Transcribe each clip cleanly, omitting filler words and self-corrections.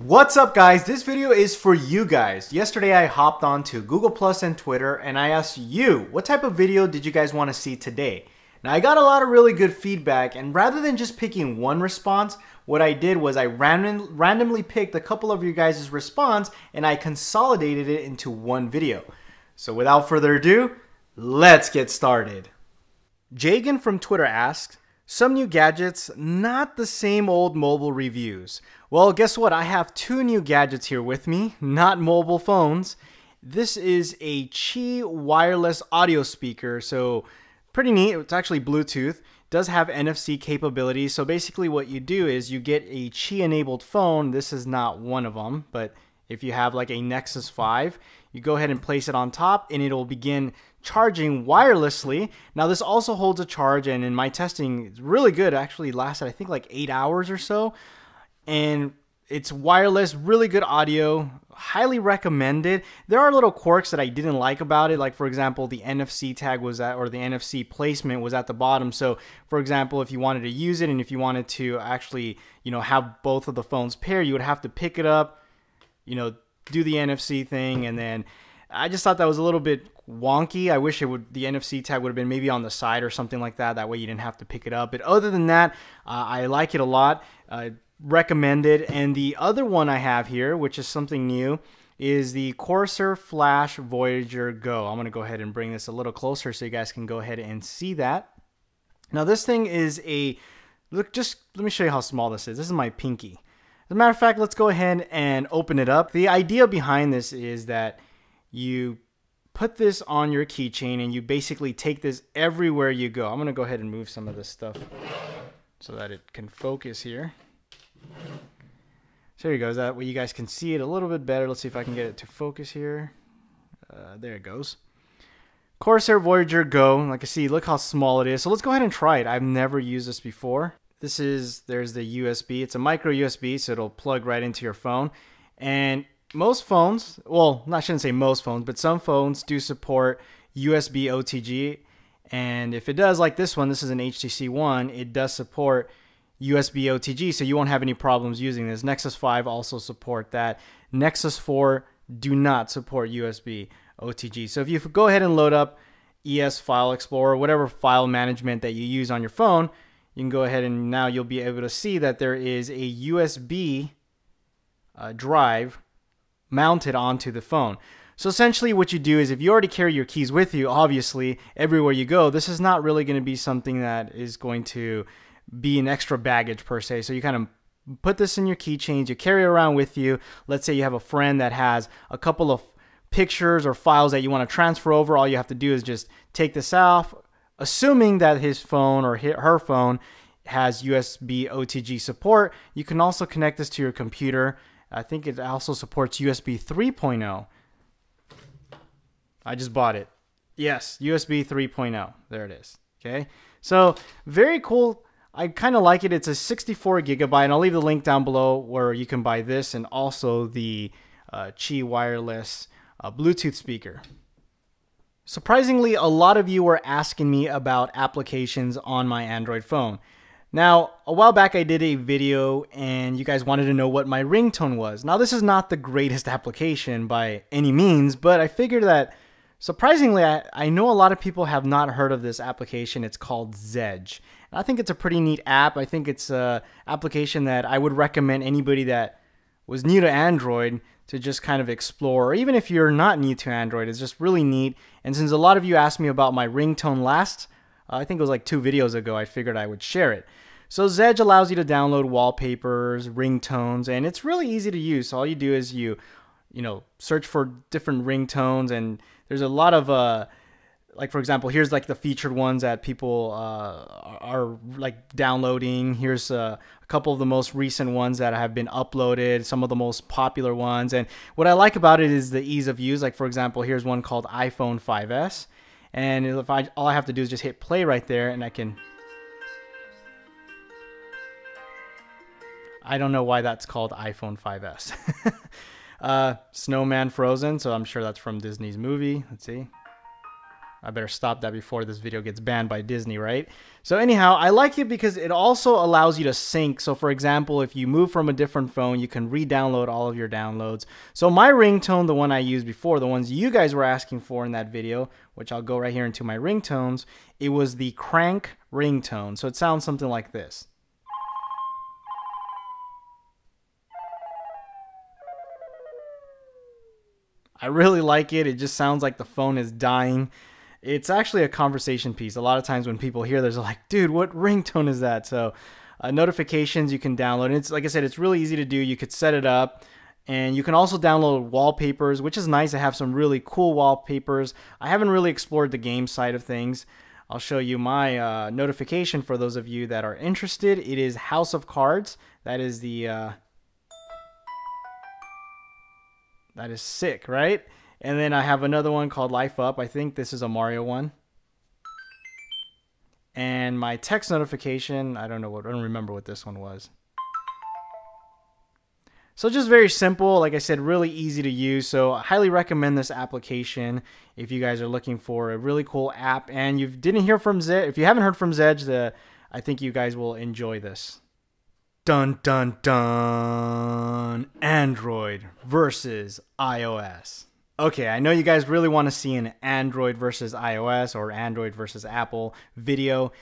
What's up guys, this video is for you guys. Yesterday I hopped on to Google Plus and Twitter and I asked you, what type of video did you guys want to see today? Now I got a lot of really good feedback, and rather than just picking one response, what I did was I randomly picked a couple of you guys' response and I consolidated it into one video. So without further ado, let's get started. Jagan from Twitter asks, some new gadgets, not the same old mobile reviews. Well, guess what? I have two new gadgets here with me, not mobile phones. This is a Qi wireless audio speaker, so pretty neat. It's actually Bluetooth. It does have NFC capabilities. So basically what you do is you get a Qi enabled phone. This is not one of them, but if you have like a Nexus 5, you go ahead and place it on top and it'll begin charging wirelessly. Now this also holds a charge, and in my testing it's really good. It actually lasted I think like 8 hours or so, and it's wireless, really good audio, highly recommended. There are little quirks that I didn't like about it, like for example the NFC tag was at, or the NFC placement was at the bottom. So for example, if you wanted to use it and if you wanted to actually have both of the phones pair, you would have to pick it up, do the NFC thing, and then I just thought that was a little bit wonky. I wish the NFC tag would have been maybe on the side or something like that. That way you didn't have to pick it up. But other than that, I like it a lot. Recommended. And the other one I have here, which is something new, is the Coarser Flash Voyager Go. I'm going to go ahead and bring this a little closer so you guys can go ahead and see that. Now this thing is let me show you how small this is. This is my pinky. As a matter of fact, let's go ahead and open it up. The idea behind this is that you put this on your keychain and you basically take this everywhere you go. I'm going to go ahead and move some of this stuff so that it can focus here. So there you go. That way you guys can see it a little bit better. Let's see if I can get it to focus here. There it goes. Coarser Voyager Go. Like I see, look how small it is. So let's go ahead and try it. I've never used this before. There's the USB. It's a micro USB, so it'll plug right into your phone. And most phones, well, I shouldn't say most phones, but some phones do support USB OTG. And if it does, like this one, this is an HTC One, it does support USB OTG, so you won't have any problems using this. Nexus 5 also support that. Nexus 4 do not support USB OTG. So if you go ahead and load up ES File Explorer, whatever file management that you use on your phone, you can go ahead and now you'll be able to see that there is a USB drive mounted onto the phone. So essentially what you do is, if you already carry your keys with you, obviously everywhere you go, this is not really going to be something that is going to be an extra baggage per se. So you kind of put this in your keychains, you carry it around with you. Let's say you have a friend that has a couple of pictures or files that you want to transfer over. All you have to do is just take this off, assuming that his phone or her phone has USB OTG support. You can also connect this to your computer. I think it also supports USB 3.0. I just bought it. Yes, USB 3.0. There it is. Okay, so very cool. I kind of like it. It's a 64 gigabyte. And I'll leave the link down below where you can buy this and also the Qi wireless Bluetooth speaker. Surprisingly, a lot of you were asking me about applications on my Android phone. Now, a while back I did a video and you guys wanted to know what my ringtone was. Now, this is not the greatest application by any means, but I figured that surprisingly, I know a lot of people have not heard of this application. It's called Zedge. I think it's a pretty neat app. I think it's an application that I would recommend anybody that was new to Android to just kind of explore. Or even if you're not new to Android, it's just really neat. And since a lot of you asked me about my ringtone last, I think it was like 2 videos ago, I figured I would share it. So Zedge allows you to download wallpapers, ringtones, and it's really easy to use. So all you do is you search for different ringtones, and there's a lot of like for example, here's like the featured ones that people are like downloading. Here's a couple of the most recent ones that have been uploaded, some of the most popular ones. And what I like about it is the ease of use. Like for example, here's one called iPhone 5S, and if all I have to do is just hit play right there, and I don't know why that's called iPhone 5S. Snowman Frozen, so I'm sure that's from Disney's movie. Let's see. I better stop that before this video gets banned by Disney, right? So anyhow, I like it because it also allows you to sync. So for example, if you move from a different phone, you can re-download all of your downloads. So my ringtone, the one I used before, the ones you guys were asking for in that video, which I'll go right here into my ringtones, it was the crank ringtone. So it sounds something like this. I really like it. It just sounds like the phone is dying. It's actually a conversation piece. A lot of times when people hear this, they're like, dude, what ringtone is that? So notifications you can download. And it's, like I said, it's really easy to do. You could set it up. And you can also download wallpapers, which is nice. I have some really cool wallpapers. I haven't really explored the game side of things. I'll show you my notification for those of you that are interested. It is House of Cards. That is the... that is sick, right? And then I have another one called Life Up. I think this is a Mario one. And my text notification, I don't remember what this one was. So just very simple, like I said, really easy to use. So I highly recommend this application if you guys are looking for a really cool app. And you didn't hear from Zedge, if you haven't heard from Zedge, I think you guys will enjoy this. Dun dun dun! Android versus iOS. Okay, I know you guys really want to see an Android versus iOS or Android versus Apple video.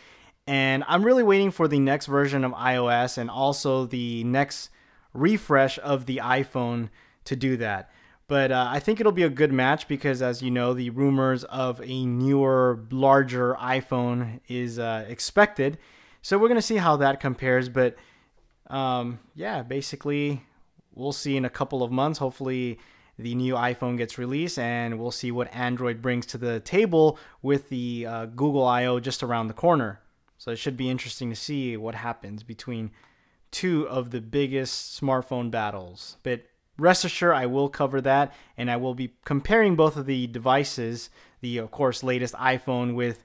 And I'm really waiting for the next version of iOS and also the next refresh of the iPhone to do that. But I think it'll be a good match because, as you know, the rumors of a newer, larger iPhone is expected. So we're going to see how that compares. But yeah, basically, we'll see in a couple of months. Hopefully, the new iPhone gets released and we'll see what Android brings to the table with the Google I/O just around the corner. So it should be interesting to see what happens between two of the biggest smartphone battles. But rest assured, I will cover that, and I will be comparing both of the devices, the, of course, latest iPhone with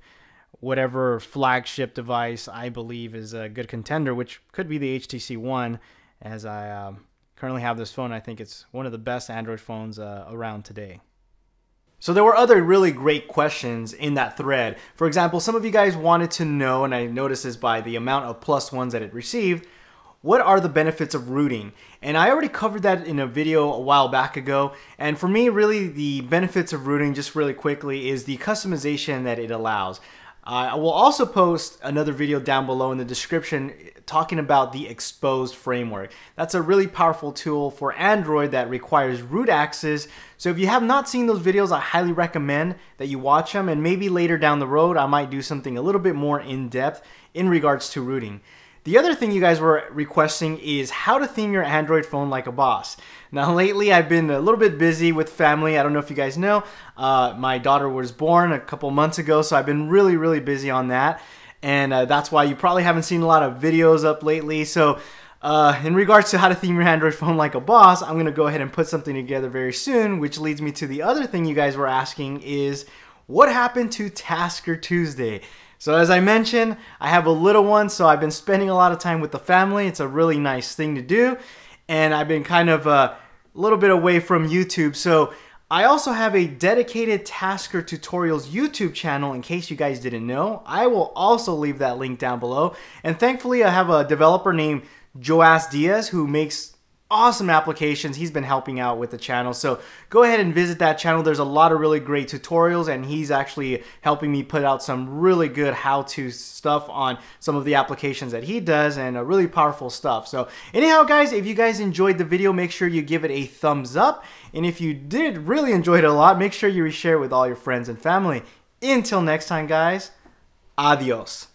whatever flagship device I believe is a good contender, which could be the HTC One, as I currently have this phone. I think it's one of the best Android phones around today. So there were other really great questions in that thread. For example, some of you guys wanted to know, and I noticed this by the amount of +1s that it received, what are the benefits of rooting? And I already covered that in a video a while back ago. And for me, really, the benefits of rooting, just really quickly, is the customization that it allows. I will also post another video down below in the description talking about the exposed framework. That's a really powerful tool for Android that requires root access. So if you have not seen those videos, I highly recommend that you watch them. And maybe later down the road, I might do something a little bit more in depth in regards to rooting. The other thing you guys were requesting is how to theme your Android phone like a boss. Now lately I've been a little bit busy with family. I don't know if you guys know, my daughter was born a couple months ago, so I've been really busy on that. And that's why you probably haven't seen a lot of videos up lately. So in regards to how to theme your Android phone like a boss, I'm going to go ahead and put something together very soon, which leads me to the other thing you guys were asking is, what happened to Tasker Tuesday? So as I mentioned, I have a little one, so I've been spending a lot of time with the family. It's a really nice thing to do. And I've been kind of a little bit away from YouTube. So I also have a dedicated Tasker Tutorials YouTube channel in case you guys didn't know. I will also leave that link down below. And thankfully, I have a developer named Joas Diaz who makes awesome applications. He's been helping out with the channel, so go ahead and visit that channel. There's a lot of really great tutorials, and he's actually helping me put out some really good how-to stuff on some of the applications that he does, and really powerful stuff. So anyhow, guys, if you guys enjoyed the video, make sure you give it a thumbs up, and if you did really enjoy it a lot, make sure you reshare it with all your friends and family. Until next time, guys, adios.